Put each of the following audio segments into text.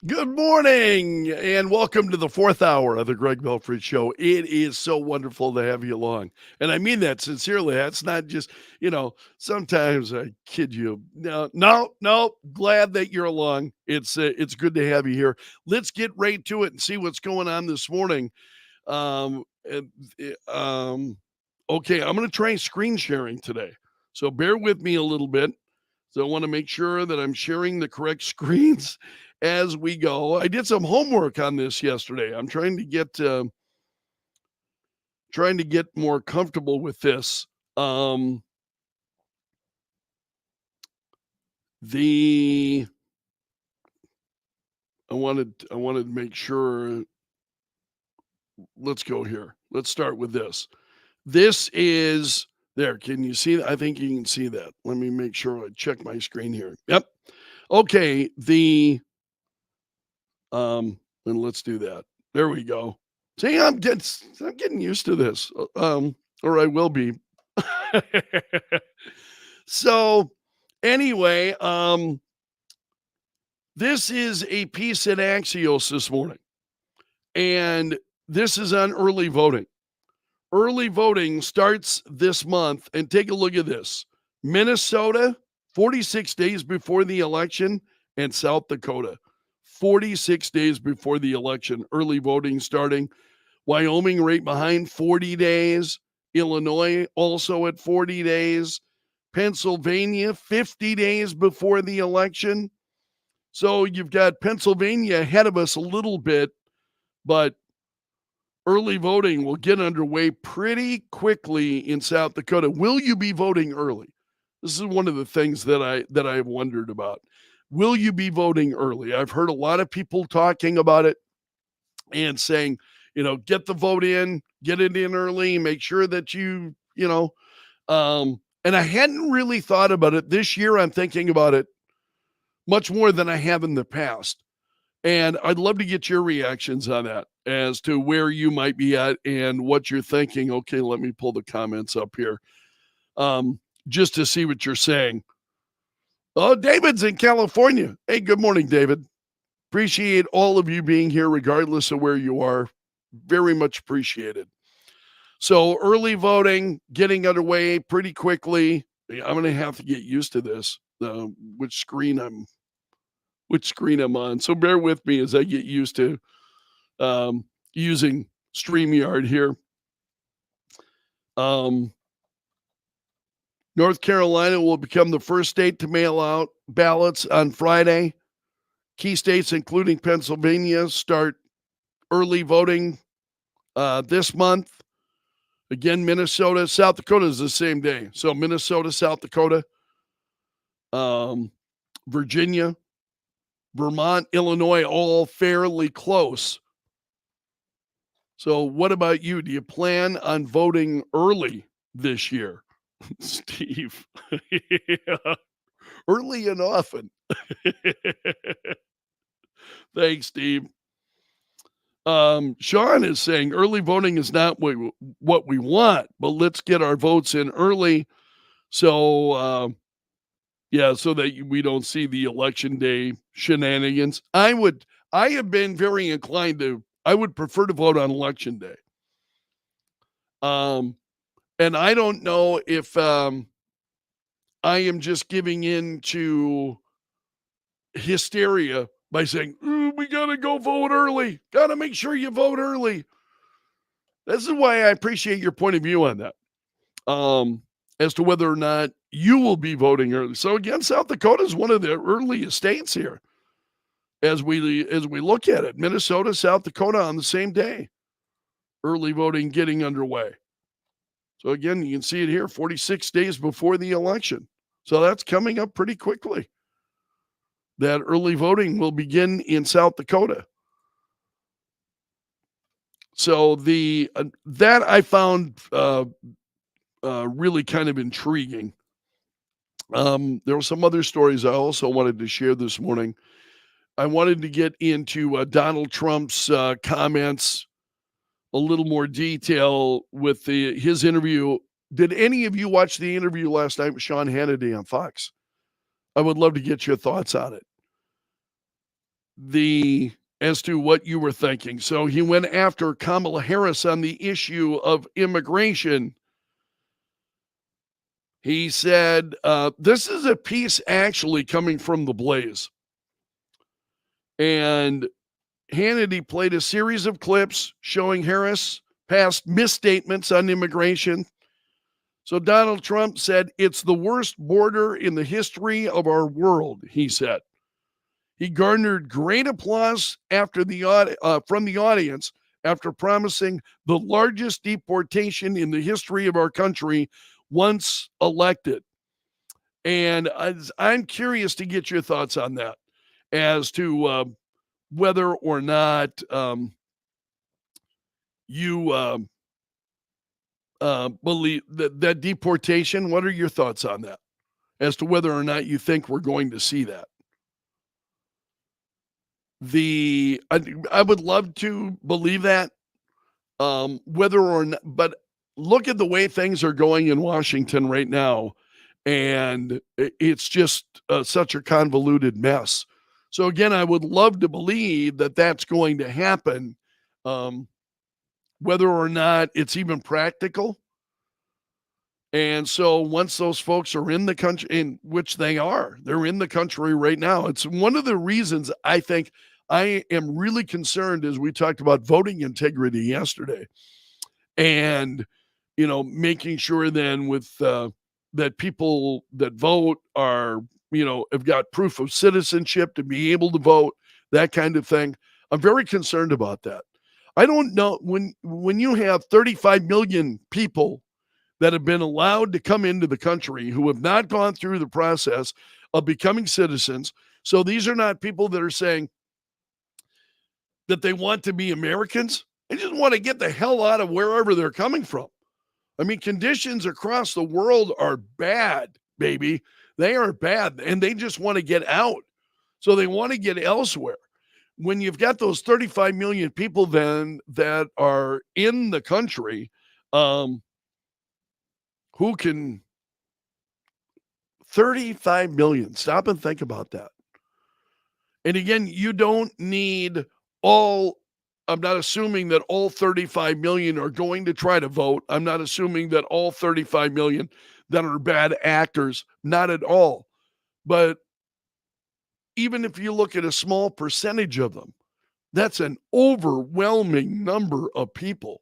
Good morning and welcome to the fourth hour of the Greg Belfrage Show. It is so wonderful to have you along. And I mean that sincerely. That's not just, sometimes I kid you. No. Glad that you're along. It's good to have you here. Let's get right to it and see what's going on this morning. Um, and, okay, I'm going to try screen sharing today. So bear with me a little bit. So I want to make sure that I'm sharing the correct screens as we go. I did some homework on this yesterday. I'm trying to get more comfortable with this. The I wanted to make sure. Let's go here. Let's start with this. This is there. Can you see that? I think you can see that. Let me make sure I check my screen here. Yep. Okay. And let's do that. There we go. See, I'm getting used to this. Or I will be. So anyway, this is a piece in Axios this morning, and this is on early voting. Early voting starts this month, and take a look at this. Minnesota, 46 days before the election, and South Dakota, 46 days before the election. Early voting starting. Wyoming right behind, 40 days. Illinois also at 40 days. Pennsylvania, 50 days before the election. So you've got Pennsylvania ahead of us a little bit, but early voting will get underway pretty quickly in South Dakota. Will you be voting early? This is one of the things that I've wondered about. Will you be voting early? I've heard a lot of people talking about it and saying, get the vote in, get it in early, make sure that and I hadn't really thought about it. This year I'm thinking about it much more than I have in the past. And I'd love to get your reactions on that as to where you might be at and what you're thinking. Okay, let me pull the comments up here just to see what you're saying. Oh, David's in California. Hey, good morning, David. Appreciate all of you being here, regardless of where you are. Very much appreciated. So early voting getting underway pretty quickly. I'm going to have to get used to this. Which screen I'm on. So bear with me as I get used to using StreamYard here. North Carolina will become the first state to mail out ballots on Friday. Key states, including Pennsylvania, start early voting this month. Again, Minnesota, South Dakota is the same day. So Minnesota, South Dakota, Virginia, Vermont, Illinois, all fairly close. So what about you? Do you plan on voting early this year? Steve. Yeah. Early and often. Thanks, Steve. Sean is saying early voting is not what we want, but let's get our votes in early. So, so that we don't see the election day shenanigans. I have been very inclined I would prefer to vote on election day. And I don't know if I am just giving in to hysteria by saying, we got to go vote early. Got to make sure you vote early. This is why I appreciate your point of view on that, as to whether or not you will be voting early. So again, South Dakota is one of the earliest states here as we look at it. Minnesota, South Dakota on the same day. Early voting getting underway. So again, you can see it here, 46 days before the election. So that's coming up pretty quickly. That early voting will begin in South Dakota. So that I found really kind of intriguing. There were some other stories I also wanted to share this morning. I wanted to get into Donald Trump's comments a little more detail with his interview. Did any of you watch the interview last night with Sean Hannity on Fox? I would love to get your thoughts on it. the as to what you were thinking. So he went after Kamala Harris on the issue of immigration. He said, this is a piece actually coming from The Blaze. And Hannity played a series of clips showing Harris past misstatements on immigration. So Donald Trump said, it's the worst border in the history of our world, he said. He garnered great applause from the audience after promising the largest deportation in the history of our country once elected. And I'm curious to get your thoughts on that as to whether or not you believe that deportation. What are your thoughts on that as to whether or not you think we're going to see that? I would love to believe that, whether or not, but look at the way things are going in Washington right now, and it's just such a convoluted mess. So again, I would love to believe that that's going to happen, whether or not it's even practical. And so once those folks are in the country, in which they're in the country right now. It's one of the reasons I think I am really concerned, as we talked about voting integrity yesterday, and making sure then with that people that vote are have got proof of citizenship to be able to vote, that kind of thing. I'm very concerned about that. I don't know, when you have 35 million people that have been allowed to come into the country who have not gone through the process of becoming citizens. So these are not people that are saying that they want to be Americans. They just want to get the hell out of wherever they're coming from. I mean, conditions across the world are bad, baby. They are bad, and they just want to get out. So they want to get elsewhere. When you've got those 35 million people then that are in the country, who can 35 million. Stop and think about that. And again, you don't need I'm not assuming that all 35 million are going to try to vote. I'm not assuming that all 35 million that are bad actors, not at all. But even if you look at a small percentage of them, that's an overwhelming number of people.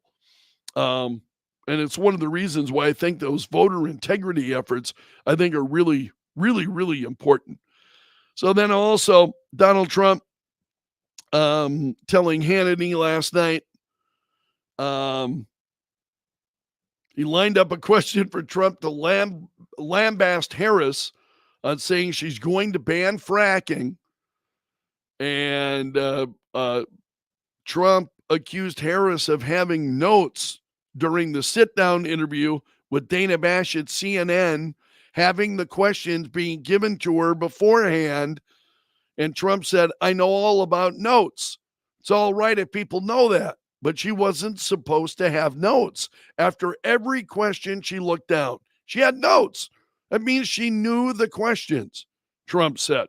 And it's one of the reasons why I think those voter integrity efforts, I think, are really, really, really important. So then also Donald Trump telling Hannity last night, he lined up a question for Trump to lambaste Harris on saying she's going to ban fracking. And Trump accused Harris of having notes during the sit-down interview with Dana Bash at CNN, having the questions being given to her beforehand. And Trump said, I know all about notes. It's all right if people know that. But she wasn't supposed to have notes. After every question, she looked down. She had notes. That means she knew the questions, Trump said.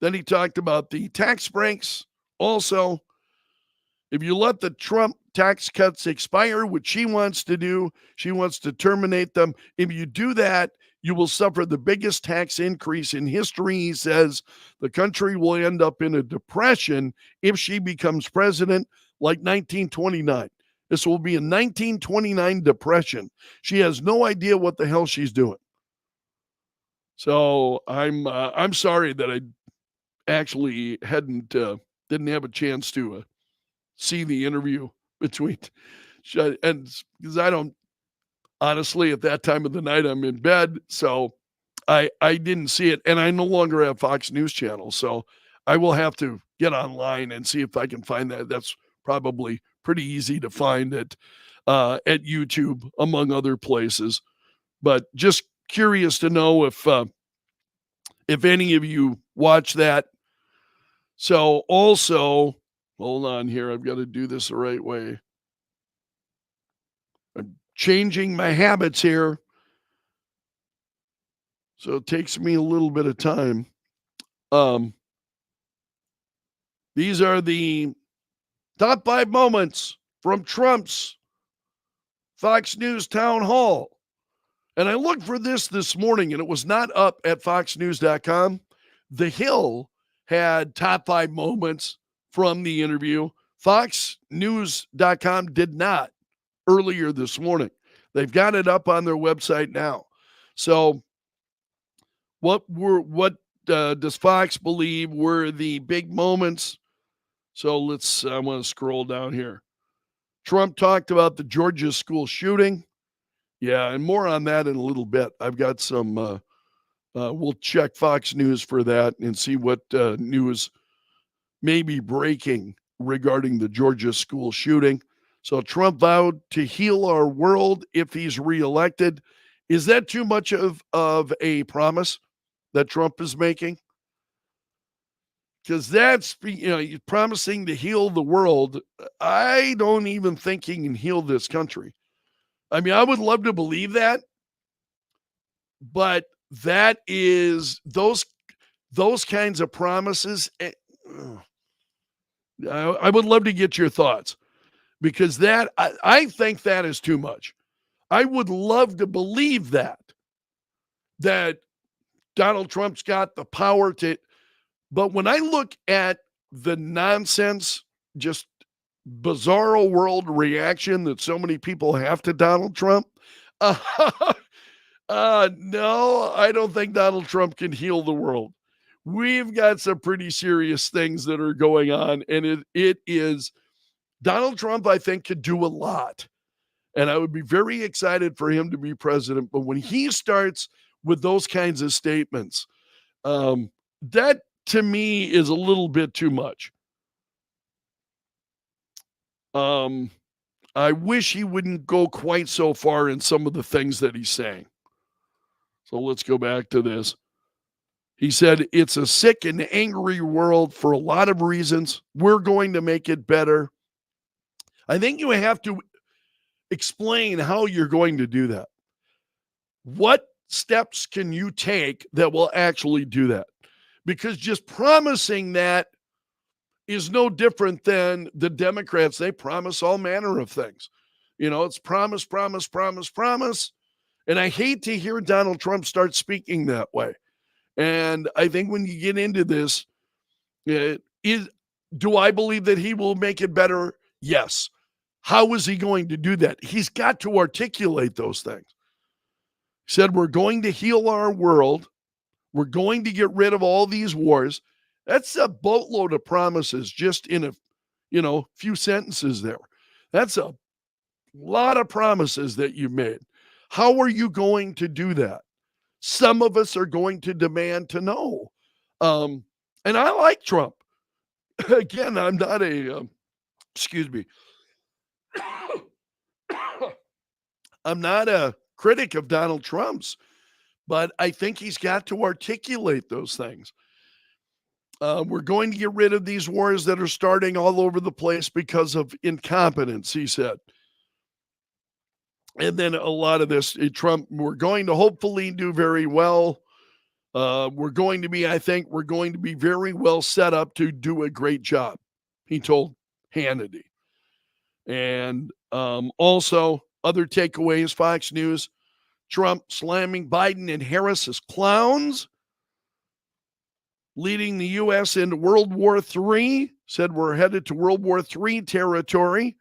Then he talked about the tax breaks. Also, if you let the Trump tax cuts expire, which she wants to do, she wants to terminate them. If you do that, you will suffer the biggest tax increase in history. He says the country will end up in a depression if she becomes president, like 1929. This will be a 1929 depression. She has no idea what the hell she's doing. So I'm sorry that I actually didn't have a chance to see the interview between, and because I don't, honestly, at that time of the night I'm in bed, so I didn't see it, and I no longer have Fox News Channel, so I will have to get online and see if I can find that. That's probably pretty easy to find at YouTube, among other places. But just curious to know if any of you watch that. So also, hold on here. I've got to do this the right way. I'm changing my habits here. So it takes me a little bit of time. These are the top 5 moments from Trump's Fox News town hall. And I looked for this morning, and it was not up at foxnews.com. The Hill had top 5 moments from the interview. Foxnews.com did not earlier this morning. They've got it up on their website now. So what does Fox believe were the big moments? So I want to scroll down here. Trump talked about the Georgia school shooting. Yeah, and more on that in a little bit. I've got some, we'll check Fox News for that and see what news may be breaking regarding the Georgia school shooting. So Trump vowed to heal our world if he's reelected. Is that too much of a promise that Trump is making? Because that's, he's promising to heal the world. I don't even think he can heal this country. I mean, I would love to believe that, but that is those kinds of promises. I would love to get your thoughts, because that I think that is too much. I would love to believe that Donald Trump's got the power to, but when I look at the nonsense, just bizarro world reaction that so many people have to Donald Trump, no, I don't think Donald Trump can heal the world. We've got some pretty serious things that are going on, and it is Donald Trump, I think, could do a lot. And I would be very excited for him to be president. But when he starts with those kinds of statements, that to me is a little bit too much. I wish he wouldn't go quite so far in some of the things that he's saying. So let's go back to this. He said, it's a sick and angry world for a lot of reasons. We're going to make it better. I think you have to explain how you're going to do that. What steps can you take that will actually do that? Because just promising that is no different than the Democrats. They promise all manner of things. It's promise, promise, promise, promise. And I hate to hear Donald Trump start speaking that way. And I think when you get into this, do I believe that he will make it better? Yes. How is he going to do that? He's got to articulate those things. He said, we're going to heal our world. We're going to get rid of all these wars. That's a boatload of promises just in a few sentences there. That's a lot of promises that you've made. How are you going to do that? Some of us are going to demand to know. And I like Trump. Again, I'm not I'm not a critic of Donald Trump's, but I think he's got to articulate those things. We're going to get rid of these wars that are starting all over the place because of incompetence, he said. And then a lot of this, Trump, we're going to hopefully do very well. We're going to be very well set up to do a great job, he told Hannity. And also, other takeaways, Fox News, Trump slamming Biden and Harris as clowns, leading the U.S. into World War III, said we're headed to World War III territory.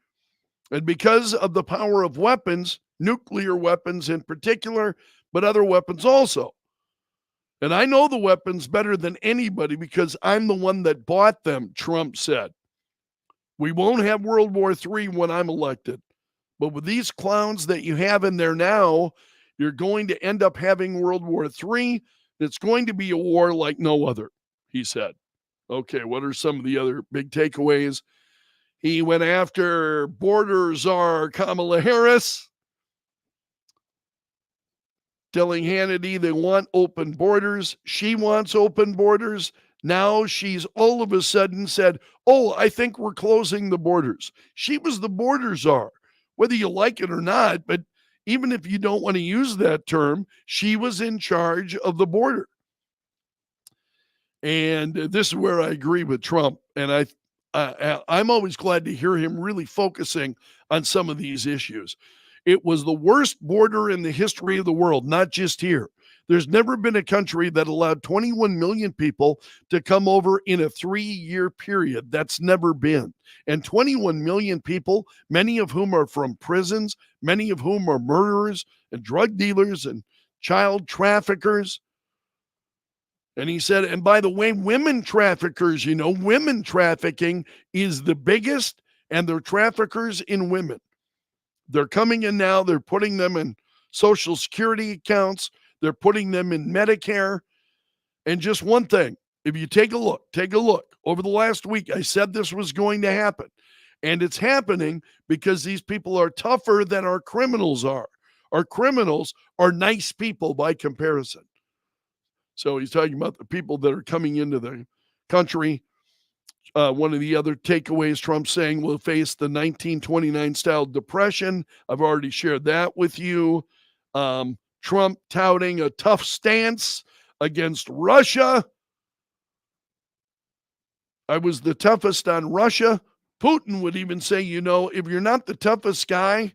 And because of the power of weapons, nuclear weapons in particular, but other weapons also. And I know the weapons better than anybody because I'm the one that bought them, Trump said. We won't have World War III when I'm elected. But with these clowns that you have in there now, you're going to end up having World War III. It's going to be a war like no other, he said. Okay, what are some of the other big takeaways? He went after border czar Kamala Harris, telling Hannity they want open borders. She wants open borders. Now she's all of a sudden said, I think we're closing the borders. She was the border czar, whether you like it or not. But even if you don't want to use that term, she was in charge of the border. And this is where I agree with Trump. And I'm always glad to hear him really focusing on some of these issues. It was the worst border in the history of the world, not just here. There's never been a country that allowed 21 million people to come over in a 3-year period. That's never been. And 21 million people, many of whom are from prisons, many of whom are murderers and drug dealers and child traffickers. And he said, and by the way, women traffickers, women trafficking is the biggest, and they're traffickers in women. They're coming in now. They're putting them in Social Security accounts. They're putting them in Medicare. And just one thing, if you take a look. Over the last week, I said this was going to happen. And it's happening because these people are tougher than our criminals are. Our criminals are nice people by comparison. So he's talking about the people that are coming into the country. One of the other takeaways, Trump saying we'll face the 1929 style depression. I've already shared that with you. Trump touting a tough stance against Russia. I was the toughest on Russia. Putin would even say, if you're not the toughest guy,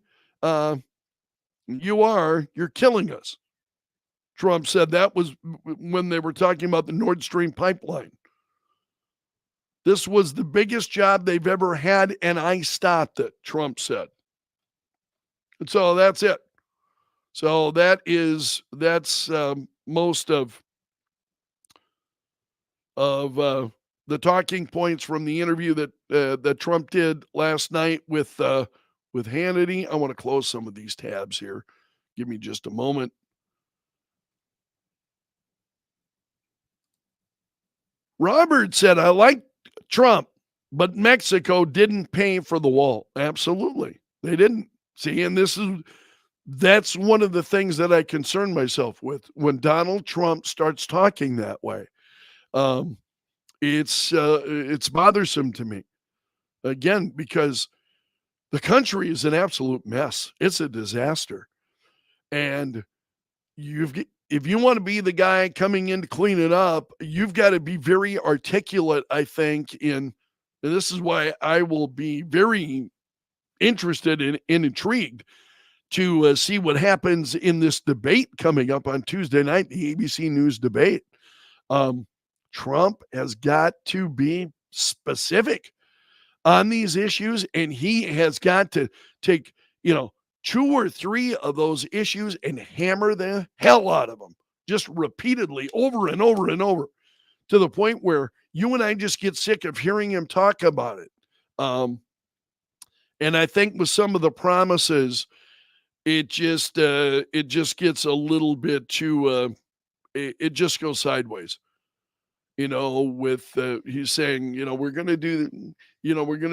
you're killing us. Trump said that was when they were talking about the Nord Stream pipeline. This was the biggest job they've ever had, and I stopped it, Trump said. And so that's it. So that's most of the talking points from the interview that Trump did last night with Hannity. I want to close some of these tabs here. Give me just a moment. Robert said, I like Trump, but Mexico didn't pay for the wall. Absolutely. They didn't. See, and that's one of the things that I concern myself with when Donald Trump starts talking that way. It's bothersome to me. Again, because the country is an absolute mess. It's a disaster. And if you want to be the guy coming in to clean it up, you've got to be very articulate, I think, and this is why I will be very interested and intrigued to see what happens in this debate coming up on Tuesday night, the ABC News debate. Trump has got to be specific on these issues, and he has got to take, 2 or 3 of those issues and hammer the hell out of them, just repeatedly over and over and over, to the point where you and I just get sick of hearing him talk about it. And I think with some of the promises, it just gets a little bit too, it just goes sideways. With he's saying, we're going to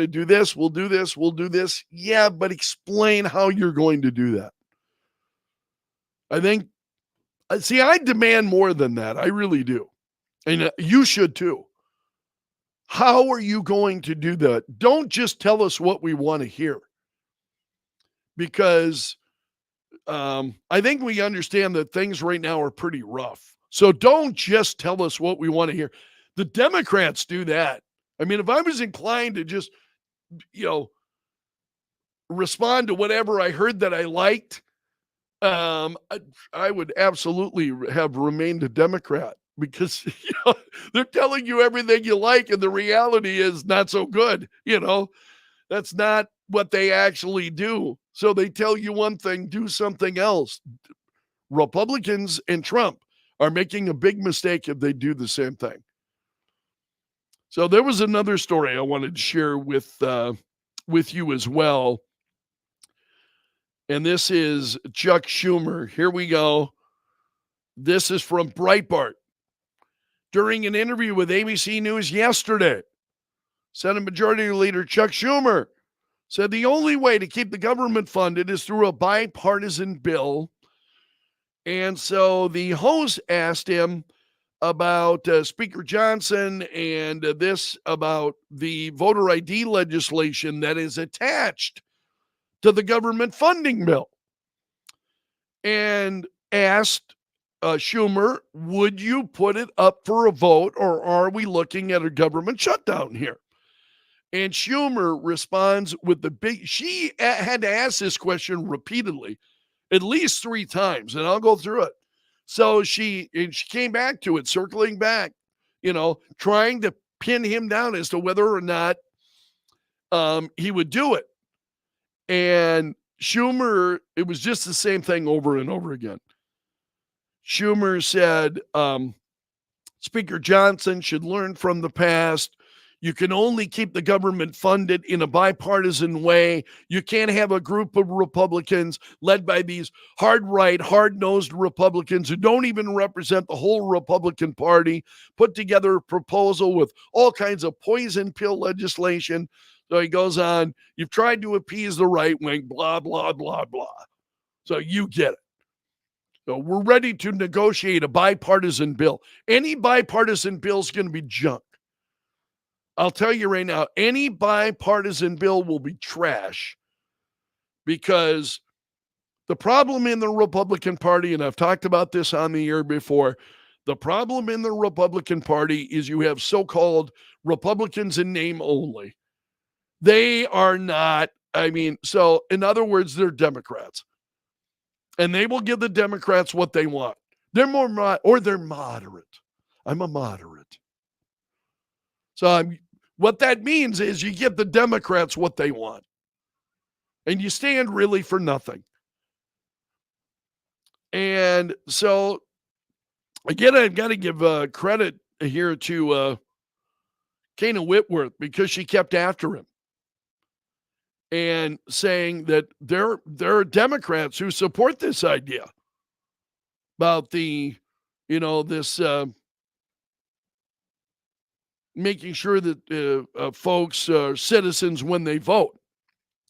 do this, we'll do this. Yeah, but explain how you're going to do that. I think, I demand more than that. I really do. And you should too. How are you going to do that? Don't just tell us what we want to hear. Because I think we understand that things right now are pretty rough. So don't just tell us what we want to hear. The Democrats do that. I mean, if I was inclined to just, respond to whatever I heard that I liked, I would absolutely have remained a Democrat, because they're telling you everything you like, and the reality is not so good. That's not what they actually do. So they tell you one thing, do something else. Republicans and Trump are making a big mistake if they do the same thing. So there was another story I wanted to share with you as well. And this is Chuck Schumer. Here we go. This is from Breitbart. During an interview with ABC News yesterday, Senate Majority Leader Chuck Schumer said the only way to keep the government funded is through a bipartisan bill. And so the host asked him about Speaker Johnson and this about the voter ID legislation that is attached to the government funding bill, and asked Schumer, would you put it up for a vote, or are we looking at a government shutdown here? And Schumer responds with she had to ask this question repeatedly, at least 3 times, and I'll go through it. So she came back to it, circling back, trying to pin him down as to whether or not he would do it. And Schumer, it was just the same thing over and over again. Schumer said, Speaker Johnson should learn from the past. You can only keep the government funded in a bipartisan way. You can't have a group of Republicans led by these hard-right, hard-nosed Republicans who don't even represent the whole Republican Party, put together a proposal with all kinds of poison pill legislation. So he goes on, you've tried to appease the right wing, blah, blah, blah, blah. So you get it. So we're ready to negotiate a bipartisan bill. Any bipartisan bill is going to be junk. I'll tell you right now, any bipartisan bill will be trash because the problem in the Republican Party, and I've talked about this on the air before, the problem in the Republican Party is you have so-called Republicans in name only. They are not, so in other words, they're Democrats. And they will give the Democrats what they want. They're they're moderate. I'm a moderate. So what that means is you give the Democrats what they want. And you stand really for nothing. And so, again, I've got to give credit here to Kana Whitworth because she kept after him and saying that there are Democrats who support this idea about this making sure that folks are citizens when they vote.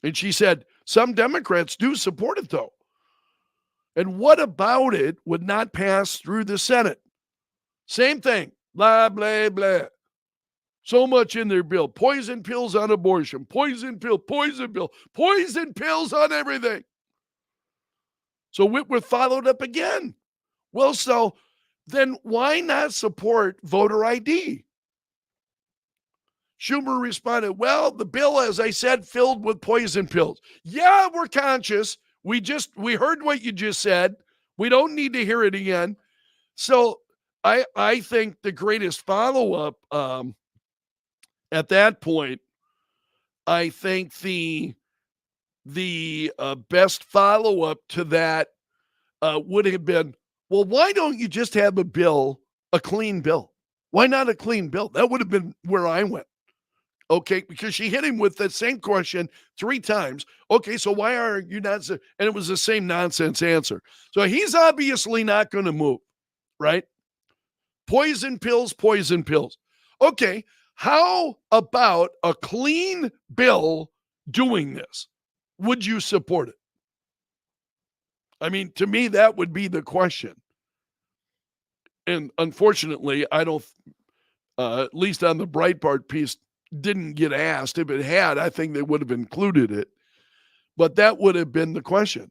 And she said, some Democrats do support it, though. And what about it would not pass through the Senate? Same thing. Blah, blah, blah. So much in their bill. Poison pills on abortion. Poison pills on everything. So Whitworth followed up again. Well, so then why not support voter ID? Schumer responded, well, the bill, as I said, filled with poison pills. Yeah, we're conscious. We heard what you just said. We don't need to hear it again. So I think the greatest follow-up at that point, I think the best follow-up to that would have been, well, why don't you just have a clean bill? Why not a clean bill? That would have been where I went. Okay, because she hit him with that same question 3 times. Okay, so why are you not? And it was the same nonsense answer. So he's obviously not going to move, right? Poison pills. Okay, how about a clean bill doing this? Would you support it? To me, that would be the question. And unfortunately, I don't, at least on the Breitbart piece, didn't get asked. If it had, I think they would have included it. But that would have been the question.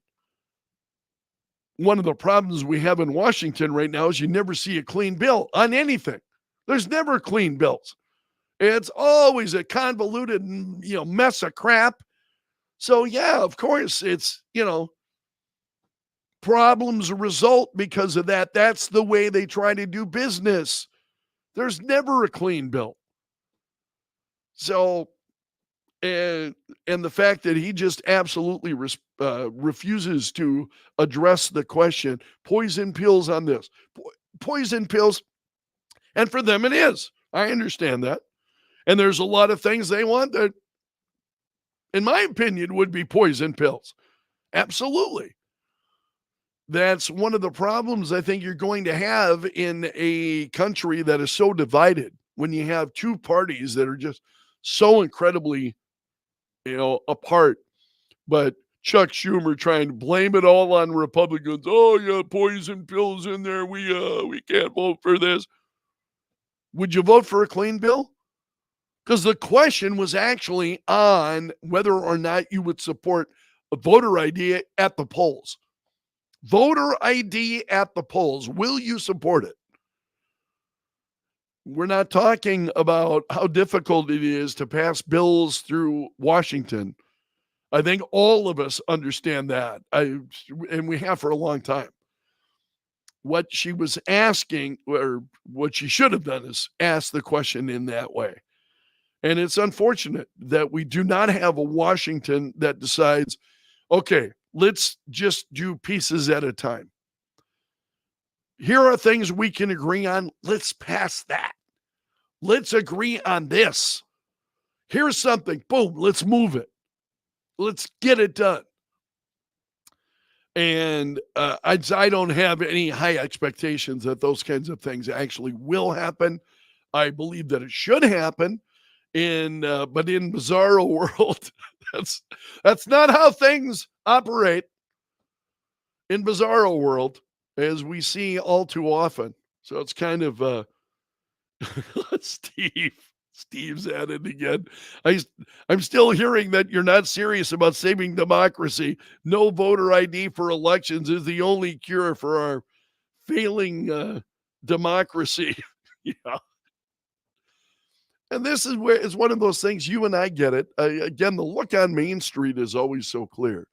One of the problems we have in Washington right now is you never see a clean bill on anything. There's never clean bills. It's always a convoluted, mess of crap. So, yeah, of course, it's, problems result because of that. That's the way they try to do business. There's never a clean bill. So, and the fact that he just absolutely refuses to address the question, poison pills on this, poison pills. And for them, it is. I understand that. And there's a lot of things they want that, in my opinion, would be poison pills. Absolutely. That's one of the problems I think you're going to have in a country that is so divided when you have 2 parties that are just so incredibly, apart. But Chuck Schumer trying to blame it all on Republicans. Oh, yeah, poison pills in there. We can't vote for this. Would you vote for a clean bill? Because the question was actually on whether or not you would support a voter ID at the polls. Voter ID at the polls. Will you support it? We're not talking about how difficult it is to pass bills through Washington. I think all of us understand that. And we have for a long time. What she was asking, or what she should have done, is ask the question in that way. And it's unfortunate that we do not have a Washington that decides, okay, let's just do pieces at a time. Here are things we can agree on. Let's pass that. Let's agree on this. Here's something. Boom, let's move it. Let's get it done. And I don't have any high expectations that those kinds of things actually will happen. I believe that it should happen. But in bizarro world, that's not how things operate in bizarro world, as we see all too often. So it's kind of Steve's at it again. I'm still hearing that you're not serious about saving democracy. No voter ID for elections is the only cure for our failing democracy. Yeah. And this is where it's one of those things, you and I get it. Again, the look on Main Street is always so clear.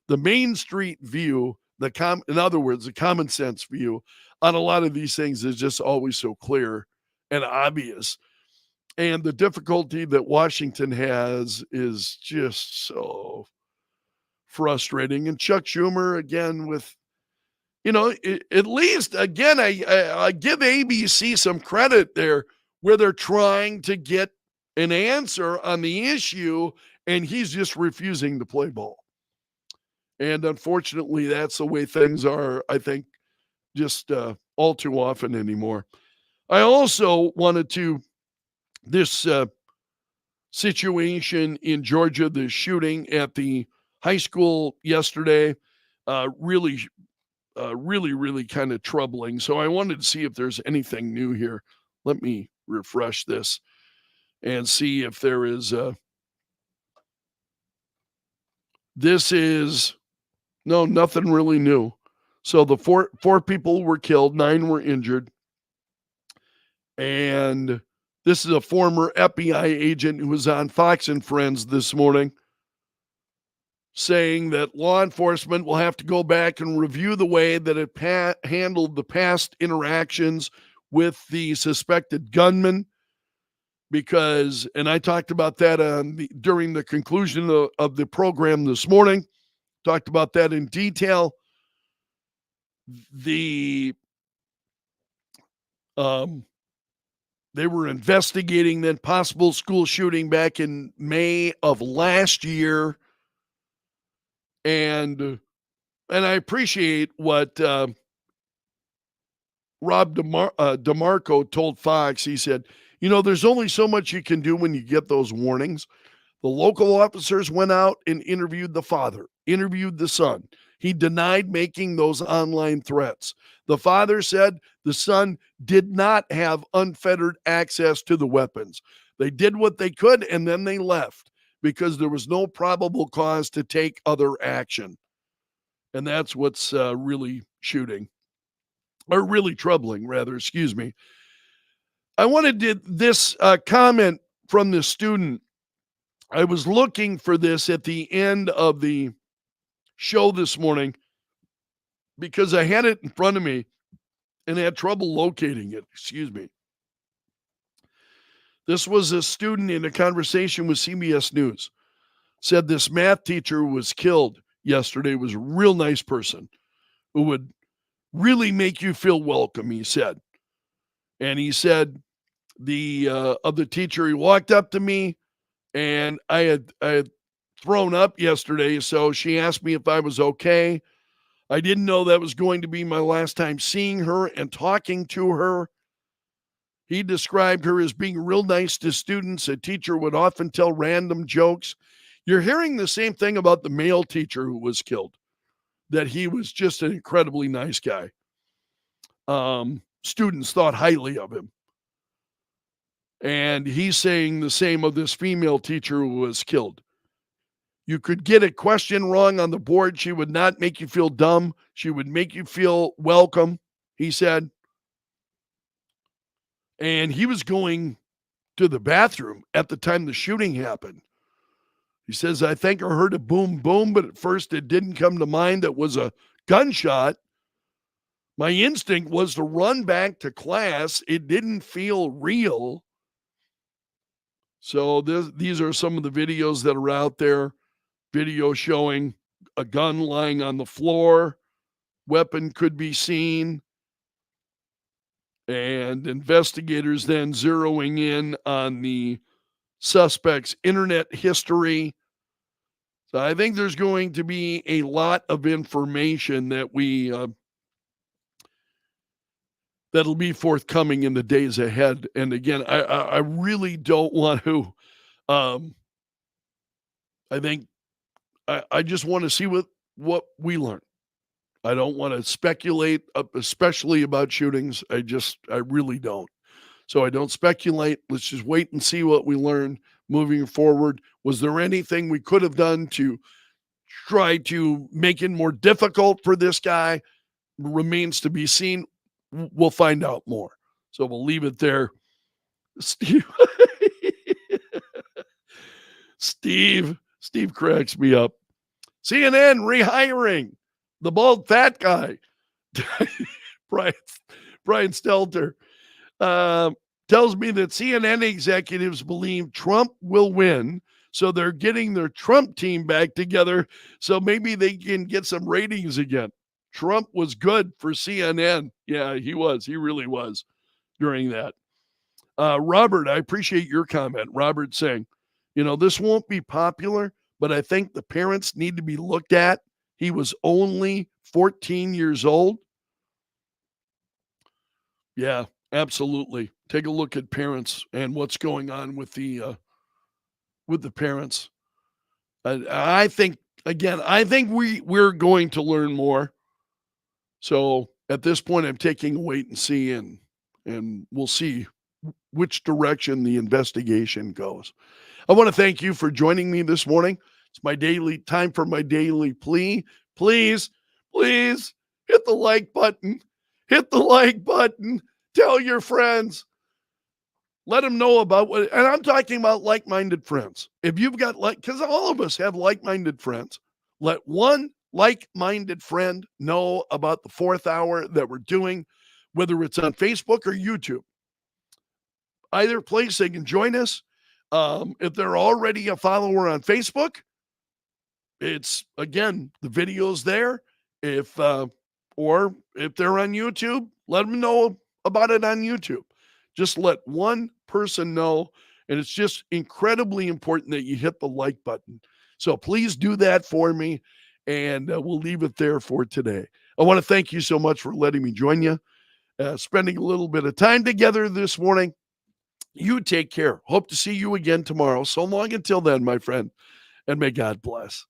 The Main Street view, in other words, the common sense view on a lot of these things is just always so clear and obvious. And the difficulty that Washington has is just so frustrating. And Chuck Schumer, again, with, at least, again, I give ABC some credit there, where they're trying to get an answer on the issue, and he's just refusing to play ball. And unfortunately, that's the way things are, I think, just all too often anymore. I also wanted to, this situation in Georgia, the shooting at the high school yesterday, really kind of troubling. So I wanted to see if there's anything new here. Let me refresh this and see if there is nothing really new. So the four people were killed, 9 were injured. And this is a former FBI agent who was on Fox and Friends this morning, saying that law enforcement will have to go back and review the way that it handled the past interactions with the suspected gunman, because, and I talked about that during the conclusion of the program this morning, talked about that in detail. They were investigating that possible school shooting back in May of last year. And I appreciate what Rob DeMarco told Fox. He said, there's only so much you can do when you get those warnings. The local officers went out and interviewed the father, interviewed the son. He denied making those online threats. The father said the son did not have unfettered access to the weapons. They did what they could, and then they left because there was no probable cause to take other action. And that's what's really troubling, rather, excuse me. I wanted this comment from the student. I was looking for this at the end of the show this morning because I had it in front of me and had trouble locating it. Excuse me. This was a student in a conversation with CBS News. Said this math teacher was killed yesterday, was a real nice person who would really make you feel welcome, he said. And he said the other teacher, he walked up to me, and I had thrown up yesterday, so she asked me if I was okay. I didn't know that was going to be my last time seeing her and talking to her. He described her as being real nice to students. A teacher would often tell random jokes. You're hearing the same thing about the male teacher who was killed, that he was just an incredibly nice guy. Students thought highly of him. And he's saying the same of this female teacher who was killed. You could get a question wrong on the board. She would not make you feel dumb. She would make you feel welcome, he said. and he was going to the bathroom at the time the shooting happened. He says, I think I heard a boom, boom, but at first it didn't come to mind that it was a gunshot. My instinct was to run back to class. It didn't feel real. So these are some of the videos that are out there. Video showing a gun lying on the floor. Weapon could be seen. And investigators then zeroing in on the suspect's internet history. So I think there's going to be a lot of information that that'll be forthcoming in the days ahead. And again, I really don't want to. I think I just want to see what we learn. I don't want to speculate, especially about shootings. I really don't. So I don't speculate. Let's just wait and see what we learn moving forward. Was there anything we could have done to try to make it more difficult for this guy? Remains to be seen. We'll find out more. So we'll leave it there. Steve, Steve cracks me up. CNN rehiring the bald fat guy. Brian Stelter tells me that CNN executives believe Trump will win, so they're getting their Trump team back together so maybe they can get some ratings again. Trump was good for CNN. Yeah, he was. He really was during that. Robert, I appreciate your comment. Robert saying, this won't be popular, but I think the parents need to be looked at. He was only 14 years old. Yeah, absolutely. Take a look at parents and what's going on with the parents. I think we're going to learn more. So at this point, I'm taking a wait and see, and we'll see which direction the investigation goes. I want to thank you for joining me this morning. It's my daily time for my daily plea. Please hit the like button. Hit the like button. Tell your friends. Let them know about what, and I'm talking about like-minded friends. If you've got because all of us have like-minded friends, let one like-minded friend know about the 4th hour that we're doing, whether it's on Facebook or YouTube. Either place they can join us. If they're already a follower on Facebook, it's again, the video's there. Or if they're on YouTube, let them know about it on YouTube. Just let one person know. And it's just incredibly important that you hit the like button. So please do that for me. And we'll leave it there for today. I want to thank you so much for letting me join you, spending a little bit of time together this morning. You take care. Hope to see you again tomorrow. So long until then, my friend, and may God bless.